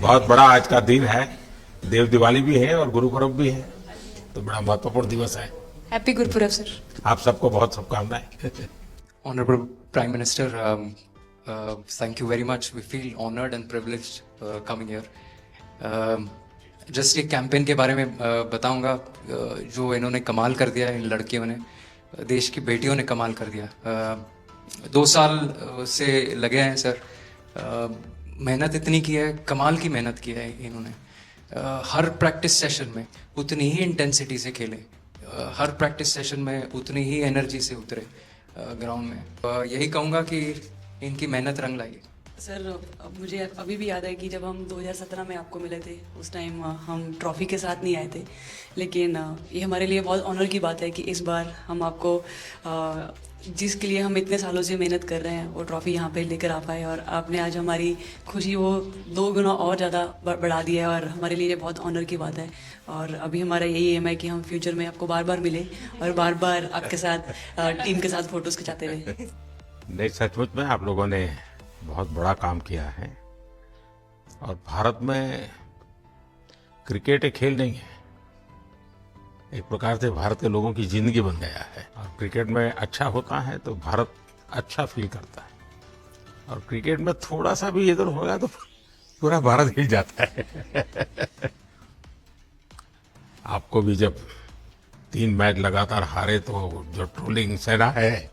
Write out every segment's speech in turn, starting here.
बहुत बड़ा आज का दिन है, देव दिवाली भी है और गुरु पर्व भी है, तो बड़ा महत्वपूर्ण दिवस है। Happy Gurpurab sir. आप सबको बहुत शुभकामनाएं। Honorable Prime Minister, thank you very much. We feel honored and privileged coming here. Just एक कैंपेन के बारे में बताऊंगा जो इन्होंने कमाल कर दिया, इन लड़कियों ने, देश की बेटियों ने कमाल कर दिया। 2 साल से लगे हैं सर, मेहनत इतनी की है, कमाल की मेहनत की है इन्होंने। हर प्रैक्टिस सेशन में उतनी ही इंटेंसिटी से खेले, हर प्रैक्टिस सेशन में उतनी ही एनर्जी से उतरे ग्राउंड में। यही कहूँगा कि इनकी मेहनत रंग लाई। सर मुझे अभी भी याद है कि जब हम 2017 में आपको मिले थे, उस टाइम हम ट्रॉफ़ी के साथ नहीं आए थे, लेकिन ये हमारे लिए बहुत ऑनर की बात है कि इस बार हम आपको जिसके लिए हम इतने सालों से मेहनत कर रहे हैं वो ट्रॉफ़ी यहाँ पे लेकर आ पाए, और आपने आज हमारी खुशी वो 2 गुना और ज़्यादा बढ़ा दिया है, और हमारे लिए बहुत ऑनर की बात है। और अभी हमारा यही एम है कि हम फ्यूचर में आपको बार बार मिले और बार बार आपके साथ टीम के साथ फ़ोटोज़ खिंचाते रहे। नहीं, सचमुच में आप लोगों ने बहुत बड़ा काम किया है, और भारत में क्रिकेट एक खेल नहीं है, एक प्रकार से भारत के लोगों की जिंदगी बन गया है। और क्रिकेट में अच्छा होता है तो भारत अच्छा फील करता है, और क्रिकेट में थोड़ा सा भी इधर होगा तो पूरा भारत हिल जाता है। आपको भी जब 3 मैच लगातार हारे तो जो ट्रोलिंग सेना है,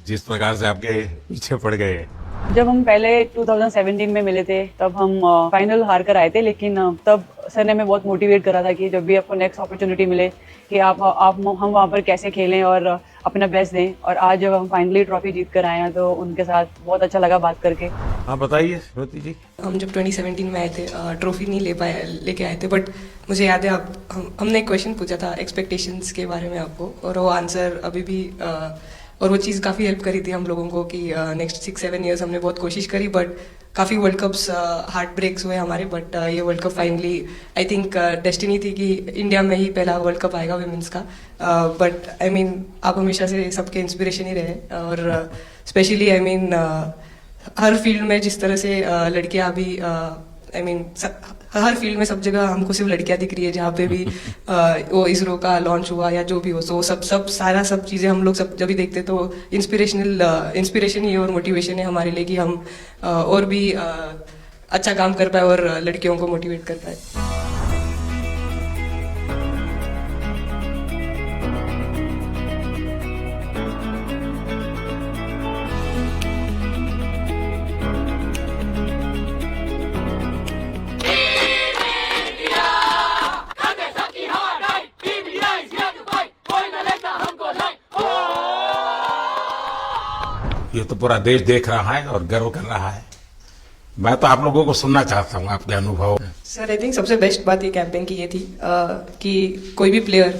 जिस प्रकार से आपके पीछे पड़ गए। जब हम पहले 2017 में मिले थे तब हम फाइनल हार कर आए थे, लेकिन तब सर ने हमें बहुत मोटिवेट करा था कि जब भी आपको नेक्स्ट अपॉर्चुनिटी मिले कि आप हम वहाँ पर कैसे खेलें और अपना बेस्ट दें। और आज जब हम फाइनली ट्रॉफी जीत कर आए हैं तो उनके साथ बहुत अच्छा लगा बात करके। हाँ बताइए श्रुति जी। हम जब 2017 में आए थे, ट्रॉफी नहीं लेके आए थे, बट मुझे याद है हमने एक क्वेश्चन पूछा था एक्सपेक्टेशंस के बारे में आपको, और वो आंसर अभी भी और वो चीज़ काफ़ी हेल्प करी थी हम लोगों को कि नेक्स्ट 6-7 ईयर्स हमने बहुत कोशिश करी, बट काफ़ी वर्ल्ड कप्स हार्ट ब्रेक्स हुए हमारे, बट ये world cup finally I think destiny थी कि इंडिया में ही पहला वर्ल्ड कप आएगा विमेंस का। बट आई मीन आप हमेशा से सबके इंस्पिरेशन ही रहे, और specially I mean her field में जिस तरह से लड़कियां अभी आई मीन हर फील्ड में सब जगह हमको सिर्फ लड़कियां दिख रही है, जहाँ पे भी वो इसरो का लॉन्च हुआ या जो भी हो, तो सब चीज़ें हम लोग सब जब भी देखते तो इंस्पिरेशन ही और मोटिवेशन है हमारे लिए कि हम और भी अच्छा काम कर पाए और लड़कियों को मोटिवेट कर पाए। ये तो पूरा देश देख रहा है और गर्व कर रहा है। मैं तो आप लोगों को सुनना चाहता हूँ आपके अनुभव। सर आई थिंक सबसे बेस्ट बात ये कैंपेन की ये थी कि कोई भी प्लेयर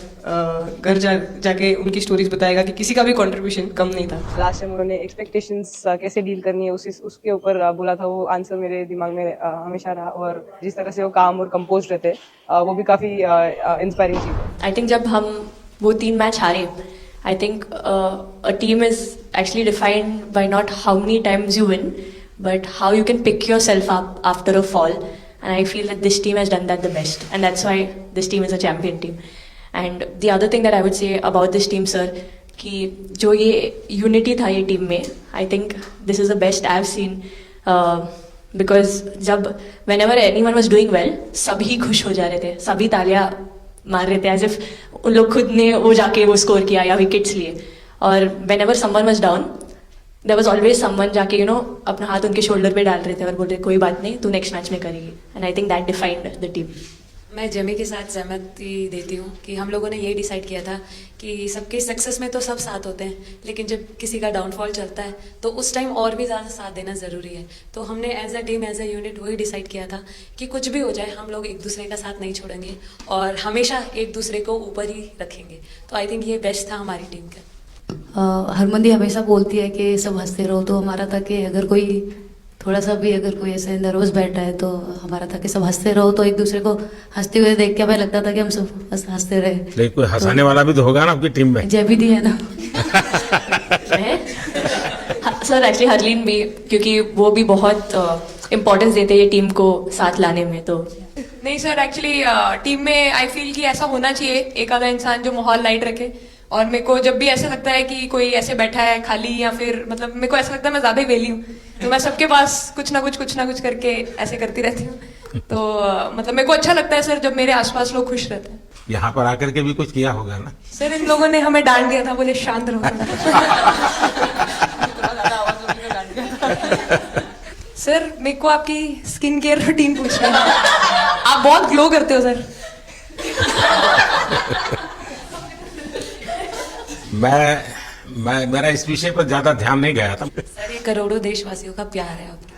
घर जाके उनकी स्टोरीज बताएगा कि किसी का भी कंट्रीब्यूशन कम नहीं था। लास्ट टाइम उन्होंने एक्सपेक्टेशंस कैसे डील करनी है उसके ऊपर बोला था, वो आंसर मेरे दिमाग में हमेशा रहा, और जिस तरह से वो काम और कंपोज रहते वो भी काफ़ी इंस्पायरिंग थी। आई थिंक जब हम वो 3 मैच हारे, I think a team is actually defined by not how many times you win, but how you can pick yourself up after a fall. And I feel that this team has done that the best. And that's why this team is a champion team. And the other thing that I would say about this team, sir, कि जो ये unity था ये team में, I think this is the best I've seen. Because जब whenever anyone was doing well, सभी खुश हो जा रहे थे, सभी तालियां मार रहे थे, एज इफ उन लोग खुद ने वो जाके वो स्कोर किया या विकेट्स लिए। और whenever someone was down, there was always someone जाके अपना हाथ उनके शोल्डर पे डाल रहे थे और बोल रहे कोई बात नहीं, तू नेक्स्ट मैच में करेगी। And I think that defined the team. मैं जेमी के साथ सहमति देती हूँ कि हम लोगों ने ये डिसाइड किया था कि सबके सक्सेस में तो सब साथ होते हैं, लेकिन जब किसी का डाउनफॉल चलता है तो उस टाइम और भी ज़्यादा साथ देना ज़रूरी है। तो हमने as a team, as a unit वही डिसाइड किया था कि कुछ भी हो जाए हम लोग एक दूसरे का साथ नहीं छोड़ेंगे और हमेशा एक दूसरे को ऊपर ही रखेंगे। तो आई थिंक ये बेस्ट था हमारी टीम का। हरमंदी हमेशा बोलती है कि सब हंसते रहो, तो हमारा था कि अगर कोई थोड़ा सा भी अगर कोई ऐसे नर्वस बैठा है तो हमारा था कि सब हंसते रहो, तो एक दूसरे को हंसते हुए देख के हमें लगता था कि हम सब हंसते रहे। लेकिन कोई हंसाने वाला भी तो होगा ना आपकी टीम में। जय भी दी है ना। सर एक्चुअली हरलीन भी, क्योंकि वो भी बहुत इम्पोर्टेंस देते हैं टीम को साथ लाने में, तो नहीं सर, एक्चुअली टीम में आई फील कि ऐसा होना चाहिए एक आधा इंसान जो माहौल लाइट रखे। और मेरे को जब भी ऐसा लगता है कि कोई ऐसे बैठा है खाली, या फिर मतलब मेरे को ऐसा लगता है मैं ज्यादा ही वेली हूँ, तो मैं सबके पास कुछ ना कुछ करके ऐसे करती रहती हूँ। तो मतलब मेरे को अच्छा लगता है सर जब मेरे आसपास लोग खुश रहते हैं। यहाँ पर आकर के भी कुछ किया होगा ना? सर इन लोगों ने हमें डांट दिया था, बोले शांत रहो। सर मेरे को आपकी स्किन केयर रूटीन पूछना है, आप बहुत ग्लो करते हो सर। मैं मेरा इस विषय पर ज्यादा ध्यान नहीं गया था। सर ये करोड़ों देशवासियों का प्यार है आपका।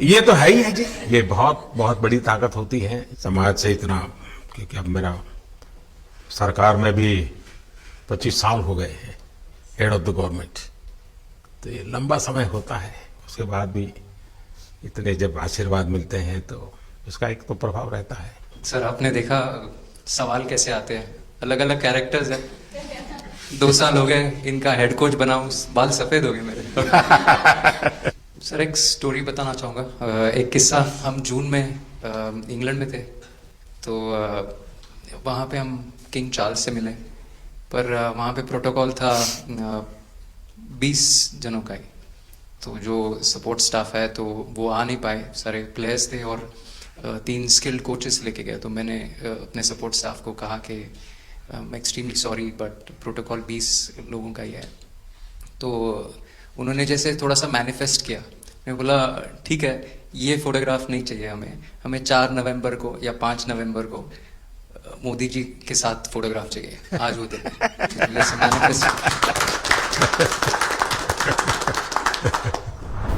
ये तो है ही है जी, ये बहुत बहुत बड़ी ताकत होती है समाज से इतना, क्योंकि अब मेरा सरकार में भी 25 साल हो गए हैं हेड ऑफ द गवर्नमेंट, तो ये लंबा समय होता है। उसके बाद भी इतने जब आशीर्वाद मिलते हैं तो उसका एक तो प्रभाव रहता है। सर आपने देखा सवाल कैसे आते हैं, अलग अलग कैरेक्टर्स हैं। 2 साल हो गए इनका हेड कोच बनाऊं, बाल सफेद हो गए मेरे। सर एक स्टोरी बताना चाहूँगा, एक किस्सा। हम जून में इंग्लैंड में थे, तो वहाँ पे हम किंग चार्ल्स से मिले, पर वहाँ पे प्रोटोकॉल था 20 जनों का ही, तो जो सपोर्ट स्टाफ है तो वो आ नहीं पाए, सारे प्लेयर्स थे और 3 स्किल्ड कोचेस लेके गए। तो मैंने अपने सपोर्ट स्टाफ को कहा कि I'm extremely sorry but protocol 20 लोगों का ही है। तो उन्होंने जैसे थोड़ा सा मैनिफेस्ट किया, मैं बोला ठीक है ये फोटोग्राफ नहीं चाहिए हमें 4 नवंबर को या 5 नवंबर को मोदी जी के साथ फोटोग्राफ चाहिए, आज वो दिन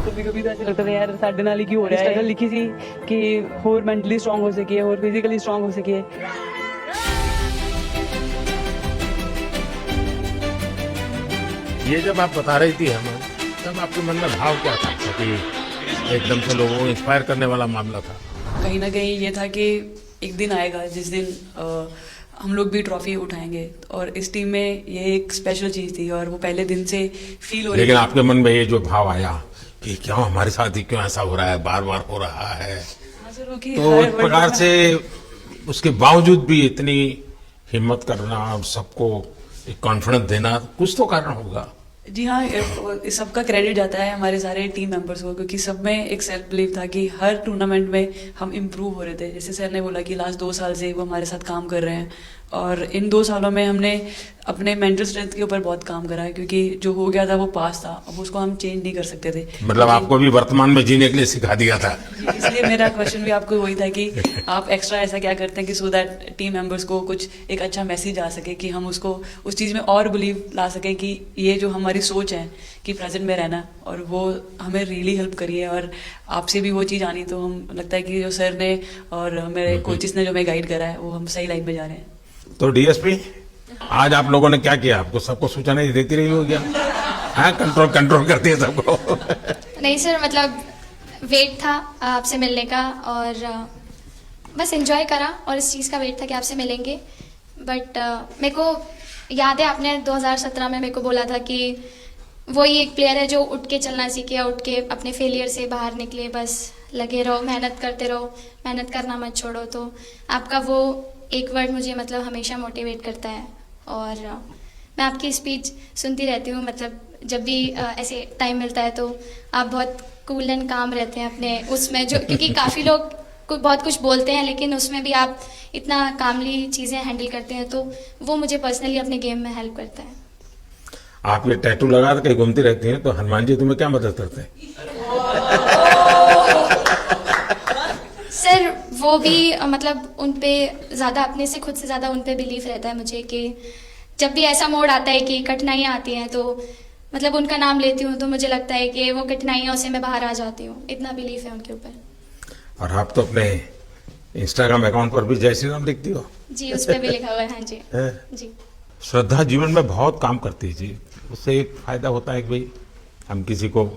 कभी कभी तो ऐसा लगता था यार साढ़े नाल ही क्यों हो रहा है। स्ट्रगल लिखी थी कि होर मेंटली स्ट्रांग हो सके और फिजिकली स्ट्रांग हो सके। ये जब आप बता रही थी हमें, तब आपके मन में भाव क्या था कि एकदम से लोगों को इंस्पायर करने वाला मामला था? कहीं ना कहीं ये था कि एक दिन आएगा जिस दिन हम लोग भी ट्रॉफी उठाएंगे, और इस टीम में ये एक स्पेशल चीज थी और वो पहले दिन से फील हो रही थी। लेकिन आपके मन में ये जो भाव आया कि क्यों हमारे साथ ही क्यों ऐसा हो रहा है, बार बार हो रहा है, तो एक प्रकार से उसके बावजूद भी इतनी हिम्मत करना और सबको एक कॉन्फिडेंस देना, कुछ तो कारण होगा। जी हाँ, इस सबका क्रेडिट जाता है हमारे सारे टीम मेंबर्स को, क्योंकि सब में एक सेल्फ बिलीव था कि हर टूर्नामेंट में हम इम्प्रूव हो रहे थे। जैसे सर ने बोला कि लास्ट 2 साल से वो हमारे साथ काम कर रहे हैं, और इन 2 सालों में हमने अपने मेंटल स्ट्रेंथ के ऊपर बहुत काम करा है, क्योंकि जो हो गया था वो पास था, अब उसको हम चेंज नहीं कर सकते थे। मतलब आपको भी वर्तमान में जीने के लिए सिखा दिया था। इसलिए मेरा क्वेश्चन भी आपको वही था कि आप एक्स्ट्रा ऐसा क्या करते हैं कि सो दैट टीम मेंबर्स को कुछ एक अच्छा मैसेज आ सके, कि हम उसको उस चीज़ में और बिलीव ला सकें कि ये जो हमारी सोच है कि प्रेजेंट में रहना, और वो हमें रियली हेल्प करी है। और आपसे भी वो चीज़ आनी, तो हम लगता है कि जो सर ने और मेरे कोचेस ने जो हमें गाइड करा है वो हम सही लाइन में जा रहे हैं। तो डीएसपी आज आप लोगों ने क्या किया? आपको सबको सूचना देती रही हो क्या? हाँ, कंट्रोल करती है सबको। नहीं सर, मतलब वेट था आपसे मिलने का, और बस एंजॉय करा, और इस चीज़ का वेट था कि आपसे मिलेंगे। बट मेरे को याद है आपने 2017 में मेरे को बोला था कि वही एक प्लेयर है जो उठ के चलना सीखे, उठ के अपने फेलियर से बाहर निकले, बस लगे रहो, मेहनत करते रहो, मेहनत करना मत छोड़ो। तो आपका वो एक वर्ड मुझे मतलब हमेशा मोटिवेट करता है, और मैं आपकी स्पीच सुनती रहती हूँ। मतलब जब भी ऐसे टाइम मिलता है तो आप बहुत कूल एंड काम रहते हैं अपने उसमें, जो क्योंकि काफ़ी लोग बहुत कुछ बोलते हैं, लेकिन उसमें भी आप इतना कामली चीज़ें हैंडल करते हैं, तो वो मुझे पर्सनली अपने गेम में हेल्प करता है। आप ये टैटू लगा के कहीं घूमती रहती हैं, तो हनुमान जी तुम्हें क्या मदद करते हैं? सर वो भी मतलब उन पे ज़्यादा, अपने से खुद से ज़्यादा उन पे बिलीफ रहता है मुझे, कि जब भी ऐसा मोड़ आता है कि कठिनाइयाँ आती हैं, तो मतलब उनका नाम लेती हूँ तो मुझे लगता है कि वो कठिनाइयों से मैं बाहर आ जाती हूँ। इतना बिलीफ है उनके ऊपर। और आप तो अपने इंस्टाग्राम अकाउंट पर भी जय श्री राम लिखती हो? जी, उस पर भी लिखा हुआ है। हाँ जी। जी। श्रद्धा जीवन में बहुत काम करती है जी। उससे एक फायदा होता है कि भाई हम किसी को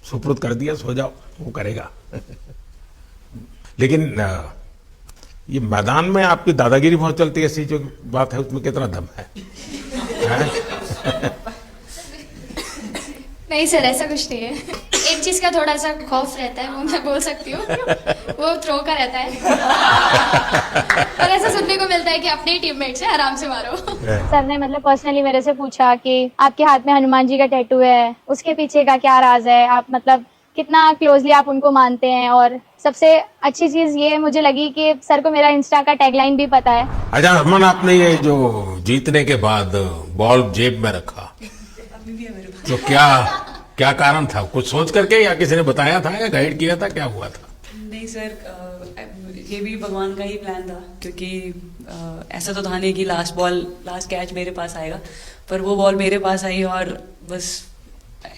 सुपुर्द कर दिया, सो जाओ, वो करेगा। लेकिन ये मैदान में आपकी दादागिरी बहुत चलती है, ऐसी जो बात है उसमें कितना दम है? नहीं सर, ऐसा कुछ नहीं है। एक चीज का थोड़ा सा खौफ रहता है, वो मैं बोल सकती हूँ, वो थ्रो का रहता है। और ऐसा सुनने को मिलता है कि अपने टीममेट से आराम से मारो। सर ने मतलब पर्सनली मेरे से पूछा कि आपके हाथ में हनुमान जी का टैटू है, उसके पीछे का क्या राज है, आप मतलब कितना क्लोजली आप उनको मानते हैं। और सबसे अच्छी चीज ये मुझे लगी कि सर को मेरा इंस्टा का टैगलाइन भी पता है। अच्छा हरमन, आपने ये जो जीतने के बाद बॉल जेब में रखा, तो क्या कारण था? कुछ सोच करके या किसी ने बताया था या गाइड किया था, क्या हुआ था? नहीं सर, ये भी भगवान का ही प्लान था, क्योंकि ऐसा तो था नहीं कि लास्ट कैच मेरे पास आएगा, पर वो बॉल मेरे पास आई और बस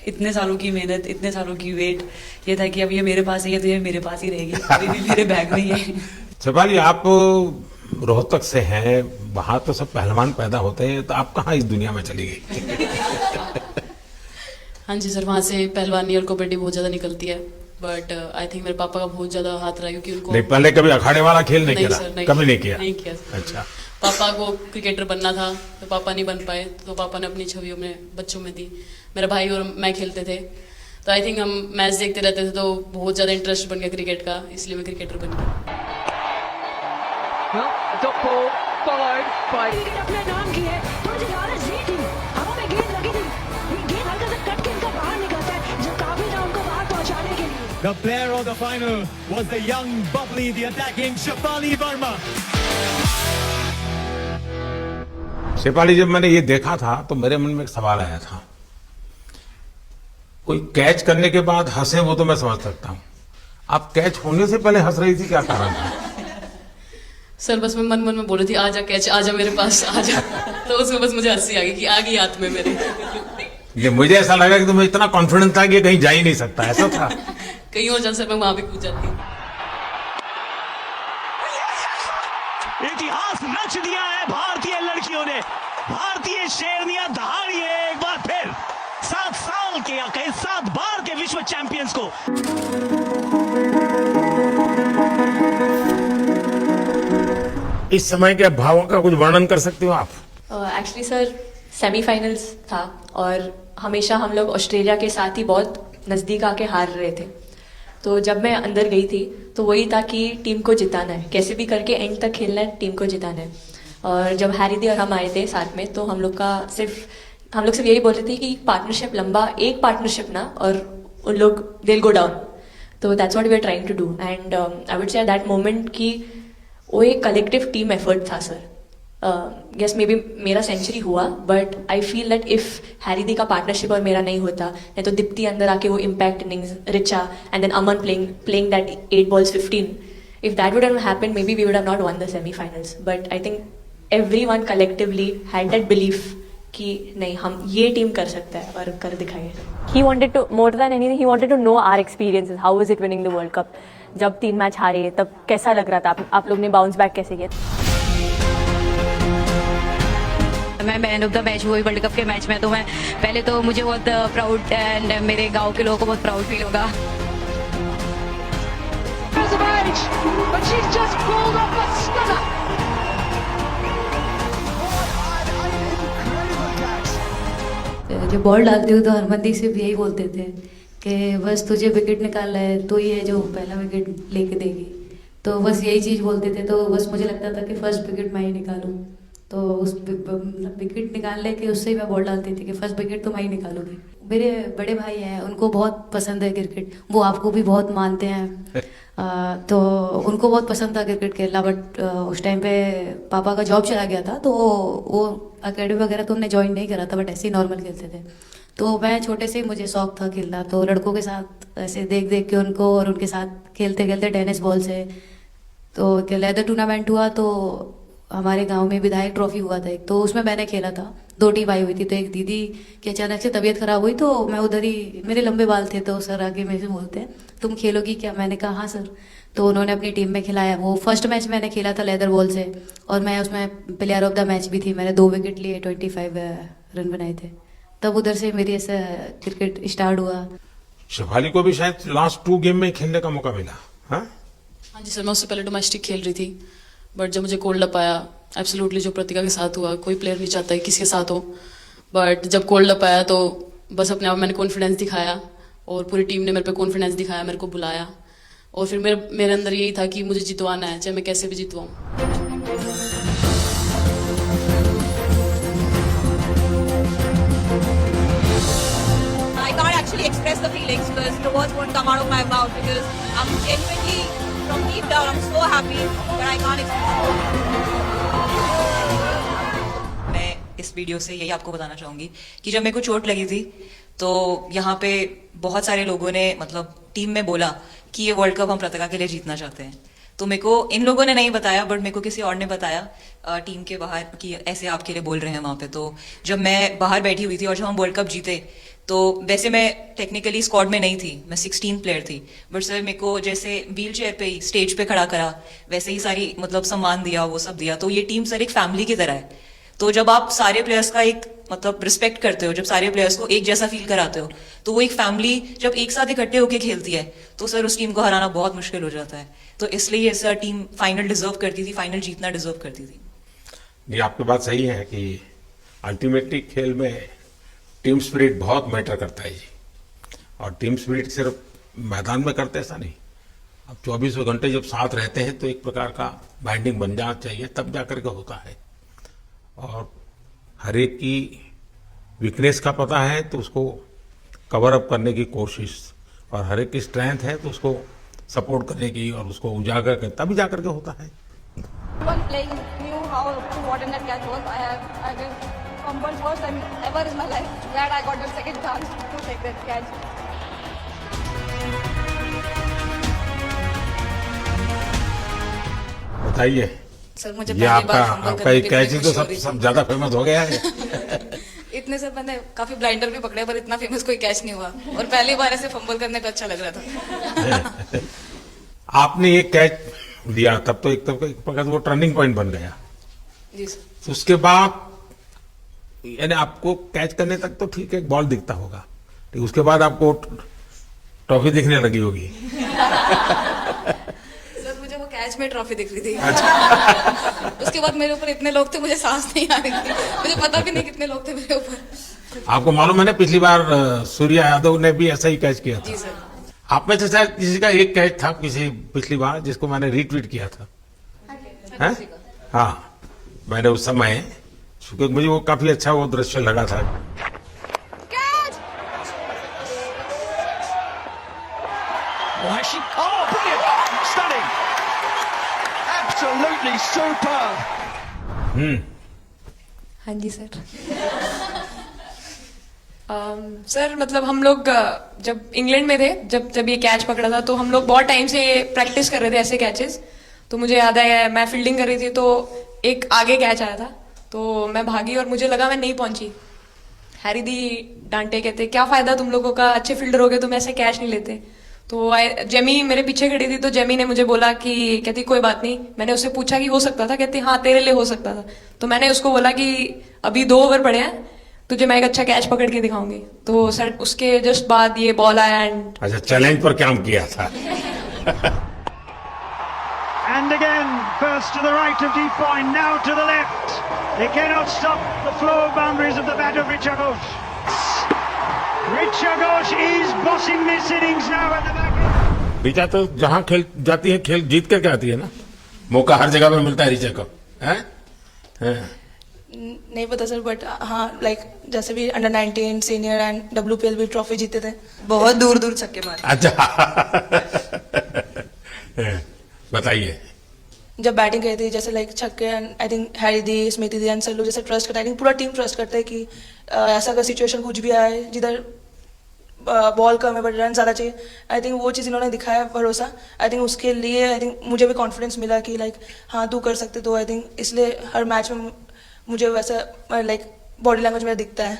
इतने सालों की मेहनत, इतने सालों की वेट, ये था कि अब ये मेरे पास है तो ये मेरे पास ही रहेगी, अभी भी मेरे बैग में ही है। शेफाली, आप रोहतक से हैं, वहां तो सब पहलवान पैदा होते हैं, तो आप कहाँ इस दुनिया में चली गई? हाँ जी सर, वहाँ से पहलवानी और कबड्डी बहुत ज्यादा निकलती है, बट आई थिंक मेरे पापा का बहुत ज्यादा हाथ रहा, क्योंकि उनको नहीं, पहले कभी अखाड़े वाला खेल नहीं खेला? सर, कभी नहीं किया? नहीं किया सर। अच्छा। पापा को क्रिकेटर बनना था तो पापा नहीं बन पाए, तो पापा ने अपनी छवियों में बच्चों में दी। मेरा भाई और मैं खेलते थे, तो आई थिंक हम मैच देखते रहते थे, तो बहुत ज्यादा इंटरेस्ट बन गया क्रिकेट का, इसलिए मैं क्रिकेटर बन गया। अपने नाम की है, थोड़ी सी लालच दी थी, हवा में गेंद लगी थी, गेंद हल्का सा कट के इनका बाहर निकलता है, जब काबिल था उनको बाहर पहुंचाने के लिए। The player of the final was the young, bubbly, the attacking Shefali Verma. Shefali, जब मैंने ये देखा था तो मेरे मन में एक सवाल आया था। कोई कैच करने के बाद हंसे वो तो मैं समझ सकता हूँ, आप कैच होने से पहले हंस रही थी, क्या कारण था? सर बस मैं मन में बोल रही थी, आजा कैच, आजा मेरे पास, आजा। तो उसमें बस मुझे हंसी आ गई कि आ गई हाथ में मेरे। ये मुझे ऐसा लगा कि तुम्हें इतना कॉन्फिडेंस था कि कहीं जा ही नहीं सकता, ऐसा था? कहीं और जान सर, मैं वहां भी कूद जाती। इतिहास रच दिया है भारतीय लड़कियों ने, भारतीय शेरनियां दहाड़ी है एक बार फिर 7 साल के या कहीं 7 बार के विश्व चैंपियंस को। इस समय के भावों का कुछ वर्णन कर सकते हो आप? एक्चुअली सर, सेमीफाइनल्स था और हमेशा हम लोग ऑस्ट्रेलिया के साथ ही बहुत नज़दीक आके हार रहे थे। तो जब मैं अंदर गई थी तो वही था कि टीम को जिताना है, कैसे भी करके एंड तक खेलना है, टीम को जिताना है। और जब हैरी दी और हम आए थे साथ में, तो हम लोग सिर्फ यही बोल रहे थे कि पार्टनरशिप लंबा, एक पार्टनरशिप ना, और उन लोग दिल गो डाउन। तो that's what we are trying to do, and I would say at that moment कि वो एक कलेक्टिव टीम एफर्ट था सर। यस, मे बी मेरा सेंचुरी हुआ, but I feel that if Harry दी का पार्टनरशिप और मेरा नहीं होता, नहीं तो दीप्ति अंदर आके वो impact innings, Richa and then Aman playing that 8 balls 15, if that would have happened, maybe we would have not won the semi-finals. But I think everyone collectively had that belief कि नहीं, हम ये टीम कर सकता है और कर दिखाएं। He wanted to, more than anything, he wanted to know our experiences. How was it winning the World Cup? जब 3 मैच हारे तब कैसा लग रहा था? आप लोग ने बाउंस बैक कैसे किया? मैं मैन ऑफ द मैच हुई वर्ल्ड कप के मैच में, तो मैं पहले तो मुझे बहुत प्राउड एंड मेरे गांव के लोगों को बहुत प्राउड फील होगा। जब बॉल डालते हो तो हरमनदीप से भी यही बोलते थे कि बस तुझे विकेट निकालना है, तो ये जो पहला विकेट लेके देगी, तो बस यही चीज़ बोलते थे। तो बस मुझे लगता था कि फर्स्ट विकेट मैं ही निकालूं, तो उस विकेट निकालने के उससे ही मैं बॉल डालती थी कि फर्स्ट विकेट तो मैं ही निकालूंगी। मेरे बड़े भाई हैं, उनको बहुत पसंद है क्रिकेट, वो आपको भी बहुत मानते हैं, तो उनको बहुत पसंद था क्रिकेट खेलना। बट उस टाइम पे पापा का जॉब चला गया था, तो वो अकेडमी वगैरह तो उन्होंने ज्वाइन नहीं करा था, बट ऐसे ही नॉर्मल खेलते थे। तो मैं छोटे से मुझे शौक था खेलना, तो लड़कों के साथ ऐसे देख देख के उनको और उनके साथ खेलते खेलते टेनिस बॉल से, तो लेदर टूर्नामेंट हुआ, तो हमारे गांव में विधायक ट्रॉफी हुआ था एक, तो उसमें मैंने खेला था। 2 टीम आई हुई थी, तो एक दीदी की अचानक से तबीयत खराब हुई, तो मैं उधर ही, मेरे लंबे बाल थे, तो सर आगे मेरे से बोलते हैं तुम खेलोगी क्या? मैंने कहा हाँ सर। तो उन्होंने अपनी टीम में खिलाया। वो फर्स्ट मैच मैंने खेला था लेदर बॉल से, और मैं उसमें प्लेयर ऑफ द मैच भी थी। मैंने 2 विकेट लिए, 25 रन बनाए थे। तब उधर से मेरी ऐसा क्रिकेट स्टार्ट हुआ। शेफाली को भी शायद लास्ट 2 गेम में खेलने का मौका मिला? हाँ जी सर, मैं उससे पहले डोमेस्टिक खेल रही थी, बट जब मुझे कोल्ड अप आया, एब्सोल्युटली जो प्रतिका के साथ हुआ, कोई प्लेयर नहीं चाहता है किसी के साथ हो, बट जब कोल्ड अप आया तो बस अपने आप मैंने कॉन्फिडेंस दिखाया और पूरी टीम ने मेरे पे कॉन्फिडेंस दिखाया, मेरे को बुलाया और फिर मेरे अंदर यही था कि मुझे जितवाना है, चाहे मैं कैसे भी जितवाऊँ। I can't actually express the feelings because the words won't come out of my mouth because I'm genuinely from deep down I'm so happy that I can't express it. मैं इस वीडियो से यही आपको बताना चाहूंगी कि जब मेरे को चोट लगी थी तो यहाँ पे बहुत सारे लोगों ने मतलब टीम में बोला कि ये वर्ल्ड कप हम पताका के लिए जीतना चाहते हैं। तो मेरे को इन लोगों ने नहीं बताया बट मेरे को किसी और ने बताया टीम के बाहर कि ऐसे आपके लिए बोल रहे हैं वहां पे। तो जब मैं बाहर बैठी हुई थी और जब हम वर्ल्ड कप जीते तो वैसे मैं टेक्निकली स्क्वाड में नहीं थी, मैं 16 प्लेयर थी, बट सर मेरे को जैसे व्हील चेयर पे ही स्टेज पे खड़ा करा, वैसे ही सारी मतलब सम्मान दिया, वो सब दिया। तो ये टीम सर एक फैमिली की तरह है। तो जब आप सारे प्लेयर्स का एक मतलब रिस्पेक्ट करते हो, जब सारे प्लेयर्स को एक जैसा फील कराते हो, तो वो एक फैमिली जब एक साथ इकट्ठे होकर खेलती है तो सर उस टीम को हराना बहुत मुश्किल हो जाता है। तो इसलिए सर टीम फाइनल डिजर्व करती थी, फाइनल जीतना डिजर्व करती थी। ये आपकी बात सही है कि अल्टीमेटली खेल में टीम स्पिरिट बहुत मैटर करता है जी। और टीम स्पिरिट सिर्फ मैदान में करते ऐसा नहीं, अब 24 घंटे जब साथ रहते हैं तो एक प्रकार का बाइंडिंग बन जाना चाहिए, तब जाकर के होता है। और हर एक की वीकनेस का पता है तो उसको कवर अप करने की कोशिश, और हर एक की स्ट्रेंथ है तो उसको सपोर्ट करने की और उसको उजागर कर तभी जाकर के होता है। बताइए सर, मुझे ये आपका एक कैच ही तो सब ज्यादा फेमस हो गया है। इतने सर मैंने काफी ब्लाइंडर भी पकड़े पर इतना फेमस कोई कैच नहीं हुआ और पहली बार ऐसे फंबल करने पे अच्छा लग रहा था। आपने एक कैच दिया तब तो एक प्रकार वो टर्निंग पॉइंट बन गया जी सर। तो उसके बाद यानी आपको कैच करने तक तो ठीक है बॉल दिखता होगा, ठीक उसके बाद आपको ट्रॉफी दिखने लगी होगी। सर मुझे वो कैच में ट्रॉफी दिख रही थी। उसके बाद मेरे ऊपर इतने लोग थे मुझे सांस नहीं आ रही थी, मुझे पता भी नहीं कितने लोग थे मेरे ऊपर। आपको मालूम है ना पिछली बार सूर्या यादव ने भी ऐसा ही कैच किया था। जी सर। आप में से शायद किसी का एक कैच था किसी पिछली बार जिसको मैंने रीट्वीट किया था। हाँ मैंने उस समय, क्योंकि मुझे वो काफी अच्छा वो दृश्य लगा था। Absolutely superb. हाँ जी सर। सर मतलब हम लोग जब इंग्लैंड में थे, जब ये कैच पकड़ा था तो हम लोग बहुत टाइम से प्रैक्टिस कर रहे थे ऐसे कैचेस। तो मुझे याद है मैं फील्डिंग कर रही थी तो एक आगे कैच आया था तो मैं भागी और मुझे लगा मैं नहीं पहुंची। हैरी दी डांटे, कहते क्या फायदा तुम लोगों का, अच्छे फील्डर हो गए तुम ऐसे कैच नहीं लेते। तो जेमी मेरे पीछे खड़ी थी तो जेमी ने मुझे बोला कि कहती कोई बात नहीं। मैंने उससे पूछा कि हो सकता था, कहती हाँ तेरे लिए हो सकता था। तो मैंने उसको बोला कि अभी 2 ओवर पड़े हैं, तुझे मैं एक अच्छा कैच पकड़ के दिखाऊंगी। तो सर उसके जस्ट बाद ये बॉल आया एंड अच्छा चैलेंज पर काम किया था। And again, first to the right of deep point, now to the left. They cannot stop the flow of boundaries of the bat of Richa Ghosh. Richa Ghosh is bossing this innings now at the back. Richa तो जहाँ खेल जाती है खेल जीत करके आती है ना, मौका हर जगह में मिलता है रिचा को। नहीं पता सर बट हाँ लाइक जैसे भी अंडर 19 सीनियर एंड WPL भी ट्रॉफी जीते थे, बहुत दूर दूर छक्के मारे। अच्छा बताइए। जब बैटिंग करी थी जैसे लाइक छक्के and I think Harry the, Smiti the and sir लोग जैसे ट्रस्ट करते हैं, आई थिंक पूरा टीम ट्रस्ट करता है कि ऐसा अगर सिचुएशन कुछ भी आए जिधर बॉल कम है बट रन ज़्यादा चाहिए, आई थिंक वो चीज़ इन्होंने दिखाया भरोसा। आई थिंक उसके लिए आई थिंक मुझे भी कॉन्फिडेंस मिला कि लाइक हाँ तू कर सकते। तो आई थिंक इसलिए हर मैच में मुझे वैसा लाइक बॉडी लैंग्वेज मेरा दिखता है।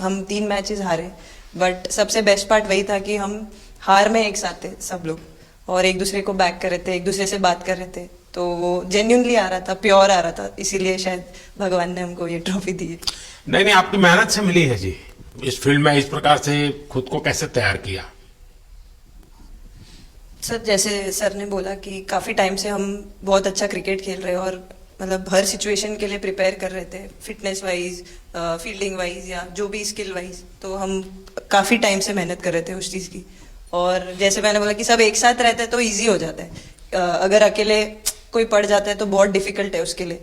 हम 3 मैचेस हारे बट सबसे बेस्ट पार्ट वही था कि हम हार में एक साथ थे सब लोग और एक दूसरे को बैक कर रहे थे, एक दूसरे से बात कर रहे थे। तो वो जेन्युइनली आ रहा था, प्योर आ रहा था, इसीलिए शायद भगवान ने हमको ये ट्रॉफी दी है। नहीं आपकी मेहनत से मिली है जी। इस फील्ड में इस प्रकार से खुद को कैसे तैयार किया? सर जैसे सर ने बोला कि काफी टाइम से हम बहुत अच्छा क्रिकेट खेल रहे हैं और मतलब हर सिचुएशन के लिए प्रिपेयर कर रहे थे, फिटनेस वाइज फील्डिंग वाइज या जो भी स्किल वाइज, तो हम काफ़ी टाइम से मेहनत कर रहे थे उस चीज़ की। और जैसे मैंने बोला कि सब एक साथ रहते हैं तो इजी हो जाता है, अगर अकेले कोई पड़ जाता है तो बहुत डिफिकल्ट है उसके लिए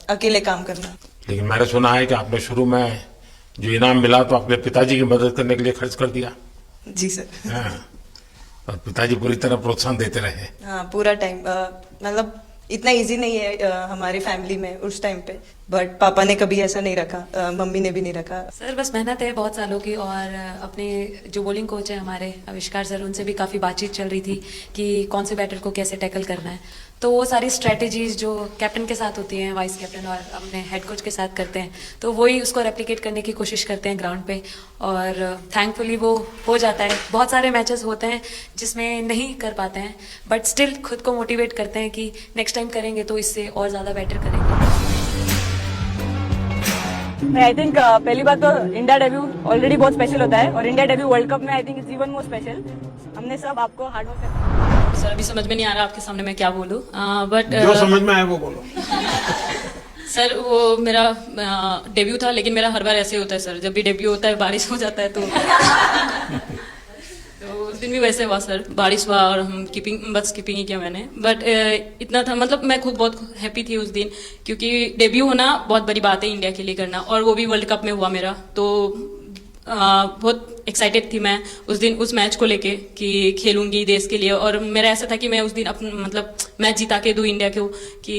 अकेले काम करना। लेकिन मैंने सुना है कि आपने शुरू में जो इनाम मिला तो अपने पिताजी की मदद करने के लिए खर्च कर दिया। जी सर। हाँ, और पिताजी पूरी तरह प्रोत्साहन देते रहे। हाँ, पूरा टाइम, मतलब इतना इजी नहीं है हमारी फैमिली में उस टाइम पे, बट पापा ने कभी ऐसा नहीं रखा, मम्मी ने भी नहीं रखा। सर बस मेहनत है बहुत सालों की, और अपने जो बॉलिंग कोच है हमारे आविष्कार सर, उनसे भी काफ़ी बातचीत चल रही थी कि कौन से बैटर को कैसे टैकल करना है। तो वो सारी स्ट्रेटजीज जो कैप्टन के साथ होती हैं, वाइस कैप्टन और अपने हेड कोच के साथ करते हैं, तो वही उसको रेप्लिकेट करने की कोशिश करते हैं ग्राउंड पे, और थैंकफुली वो हो जाता है। बहुत सारे मैचेस होते हैं जिसमें नहीं कर पाते हैं, बट स्टिल खुद को मोटिवेट करते हैं कि नेक्स्ट टाइम करेंगे तो इससे और ज़्यादा बेटर करेंगे। आई थिंक पहली बात तो इंडिया डेब्यू ऑलरेडी बहुत स्पेशल होता है, और इंडिया डेब्यू वर्ल्ड कप में I think is even more special. हमने सब आपको हार्ड वर्क करना। सर अभी समझ में नहीं आ रहा आपके सामने मैं क्या बोलूं, बट जो समझ में आए वो बोलो। सर वो मेरा डेब्यू था, लेकिन मेरा हर बार ऐसे होता है सर, जब भी डेब्यू होता है बारिश हो जाता है तो उस दिन भी वैसे हुआ सर, बारिश हुआ और हम बस कीपिंग ही किया मैंने। बट इतना था, मतलब मैं खुद बहुत हैप्पी थी उस दिन, क्योंकि डेब्यू होना बहुत बड़ी बात है इंडिया के लिए करना, और वो भी वर्ल्ड कप में हुआ मेरा। तो बहुत एक्साइटेड थी मैं उस दिन उस मैच को लेके कि खेलूंगी देश के लिए, और मेरा ऐसा था कि मैं उस दिन अपना मतलब मैच जिता के दूं इंडिया को, कि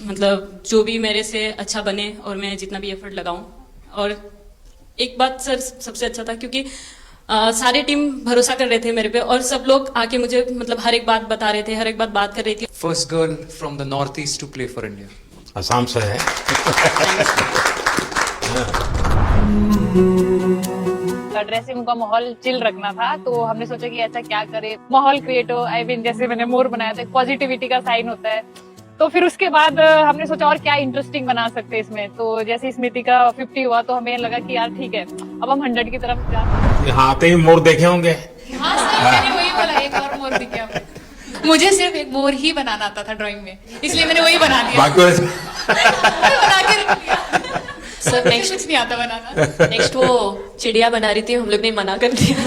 मतलब जो भी मेरे से अच्छा बने और मैं जितना भी एफर्ट लगाऊं। और एक बात सर सबसे अच्छा था, क्योंकि सारी टीम भरोसा कर रहे थे मेरे पे, और सब लोग आके मुझे मतलब हर एक बात बता रहे थे, हर एक बात कर रही थी। First girl from the north east to play for India. Assam से है। ड्रेसिंग का माहौल चिल रखना था, तो हमने सोचा कि ऐसा क्या करे, माहौल क्रिएट हो। आई मीन जैसे मैंने मोर बनाया था, पॉजिटिविटी का साइन होता है। तो फिर उसके बाद हमने सोचा और क्या इंटरेस्टिंग बना सकते हैं इसमें। तो जैसे स्मृति का 50 हुआ तो हमें लगा कि यार ठीक है, अब हम 100 की तरफ जा। यहाँ आते ही मोर देखे होंगे। हाँ सर, मैंने वही बोला, एक और मोर दिखे हमें। मुझे सिर्फ एक मोर ही बनाना आता था ड्राइंग में, इसलिए मैंने वही बना दिया। बना के रख दिया। सर नेक्स्ट कुछ नहीं आता बनाना। नेक्स्ट वो चिड़िया बना रही थी, हम लोग ने मना कर दिया।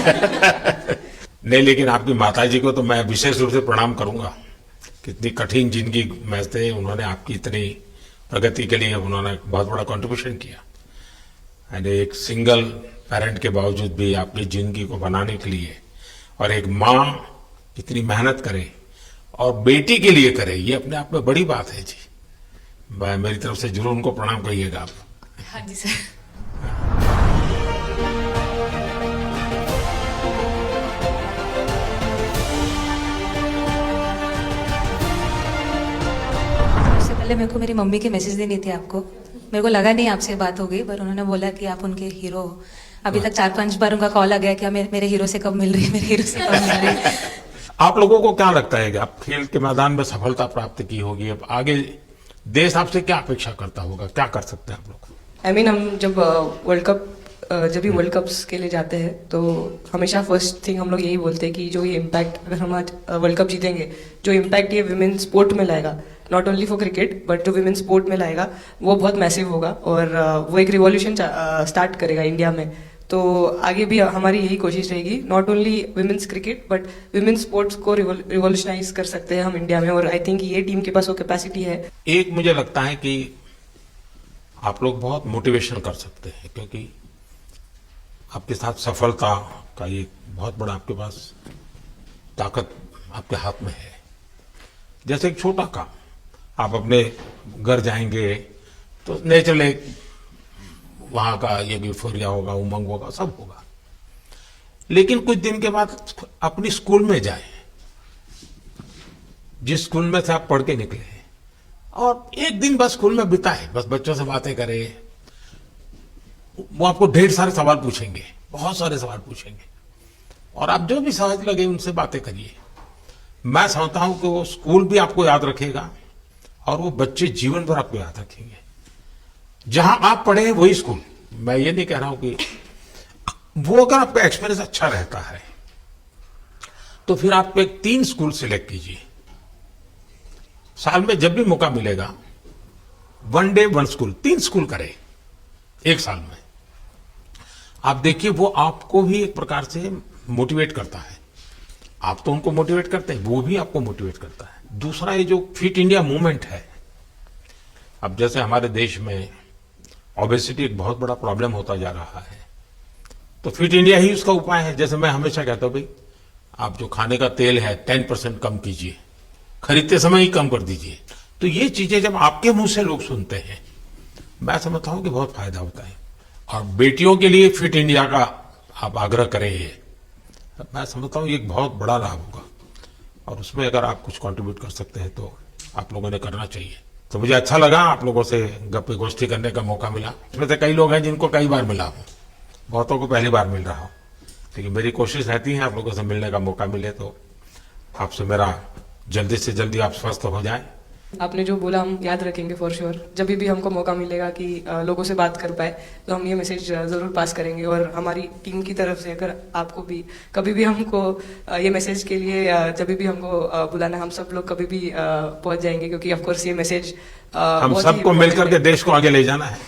नहीं, लेकिन आपकी माताजी को तो मैं विशेष रूप से प्रणाम करूंगा। कितनी कठिन जिंदगी में थे उन्होंने, आपकी इतनी प्रगति के लिए उन्होंने बहुत बड़ा कंट्रीब्यूशन किया। एंड एक सिंगल पेरेंट के बावजूद भी आपकी जिंदगी को बनाने के लिए, और एक माँ इतनी मेहनत करे और बेटी के लिए करे, ये अपने आप में बड़ी बात है जी। मेरी तरफ से जरूर उनको प्रणाम कहिएगा आप। हाँ जी सर। उससे पहले मेरे को मेरी मम्मी के मैसेज देनी थी आपको। मेरे को लगा नहीं आपसे बात हो गई, पर उन्होंने बोला कि आप उनके हीरो हो। अभी तक 4-5 बार उनका कॉल आ गया कि मेरे हीरो से कब मिल रही है, मेरे हीरो से कब मिल रही है। आप लोगों को क्या लगता है कि आप खेल के मैदान में सफलता प्राप्त की होगी, अब आगे देश आपसे क्या अपेक्षा करता होगा, क्या कर सकते हैं आप लोग? आई मीन हम जब जब भी वर्ल्ड कप्स के लिए जाते हैं तो हमेशा फर्स्ट थिंग हम लोग यही बोलते हैं कि जो ये इम्पैक्ट, अगर हम आज वर्ल्ड कप जीतेंगे, जो इम्पैक्ट ये विमेन स्पोर्ट में लाएगा, not only for cricket but जो विमेन स्पोर्ट में लाएगा, वो बहुत मैसिव होगा, और वो एक रिवॉल्यूशन स्टार्ट करेगा इंडिया में। तो आगे भी हमारी यही कोशिश रहेगी, not only women's cricket but women sports को रिवॉल्यूशनाइज कर सकते हैं हम इंडिया में, और आई थिंक ये टीम के पास वो कैपेसिटी है। एक मुझे लगता है कि आप लोग बहुत मोटिवेशन कर सकते हैं, क्योंकि आपके साथ सफलता का ये बहुत बड़ा आपके पास ताकत आपके हाथ में है। जैसे एक छोटा काम, आप अपने घर जाएंगे तो नेचुरली वहां का ये यूफोरिया होगा, उमंग होगा, सब होगा। लेकिन कुछ दिन के बाद अपनी स्कूल में जाए, जिस स्कूल में से आप पढ़ के निकले, और एक दिन बस स्कूल में बिताए, बस बच्चों से बातें करें, वो आपको ढेर सारे सवाल पूछेंगे, बहुत सारे सवाल पूछेंगे, और आप जो भी समझ लगे उनसे बातें करिए। मैं समझता हूं कि वो स्कूल भी आपको याद रखेगा, और वो बच्चे जीवन भर आपको याद रखेंगे। जहां आप पढ़े हैं वही स्कूल, मैं ये नहीं कह रहा हूं कि वो, अगर आपका एक्सपीरियंस अच्छा रहता है तो फिर आप एक 3 स्कूल सिलेक्ट कीजिए। साल में जब भी मौका मिलेगा, 1 डे 1 स्कूल, 3 स्कूल करें, एक साल में। आप देखिए वो आपको भी एक प्रकार से मोटिवेट करता है। आप तो उनको मोटिवेट करते हैं, वो भी आपको मोटिवेट करता है। दूसरा ये जो फिट इंडिया मूवमेंट है, अब जैसे हमारे देश में ओबेसिटी एक बहुत बड़ा प्रॉब्लम होता जा रहा है, तो फिट इंडिया ही उसका उपाय है। जैसे मैं हमेशा कहता हूं भाई, आप जो खाने का तेल है 10% कम कीजिए, खरीदते समय ही कम कर दीजिए। तो ये चीजें जब आपके मुंह से लोग सुनते हैं, मैं समझता हूं कि बहुत फायदा होता है। और बेटियों के लिए फिट इंडिया का आप आग्रह करें, ये मैं समझता हूं एक बहुत बड़ा लाभ होगा। और उसमें अगर आप कुछ कंट्रीब्यूट कर सकते हैं तो आप लोगों ने करना चाहिए। तो मुझे अच्छा लगा आप लोगों से गप्पे गोष्ठी करने का मौका मिला। इसमें से कई लोग हैं जिनको कई बार मिला हूं, बहुतों को पहली बार मिल रहा हूं, लेकिन मेरी कोशिश रहती है आप लोगों से मिलने का मौका मिले तो आपसे मेरा जल्दी से जल्दी आप स्वस्थ हो जाए। आपने जो बोला हम याद रखेंगे फॉर श्योर। जब भी हमको मौका मिलेगा कि लोगों से बात कर पाए तो हम ये मैसेज जरूर पास करेंगे। और हमारी टीम की तरफ से अगर आपको भी कभी भी हमको ये मैसेज के लिए जब भी हमको बुलाना, हम सब लोग कभी भी पहुंच जाएंगे, क्योंकि ऑफ कोर्स ये मैसेज हम सबको मिलकर के देश को आगे ले जाना है।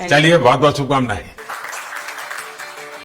चलिए बहुत बहुत शुभकामनाएं।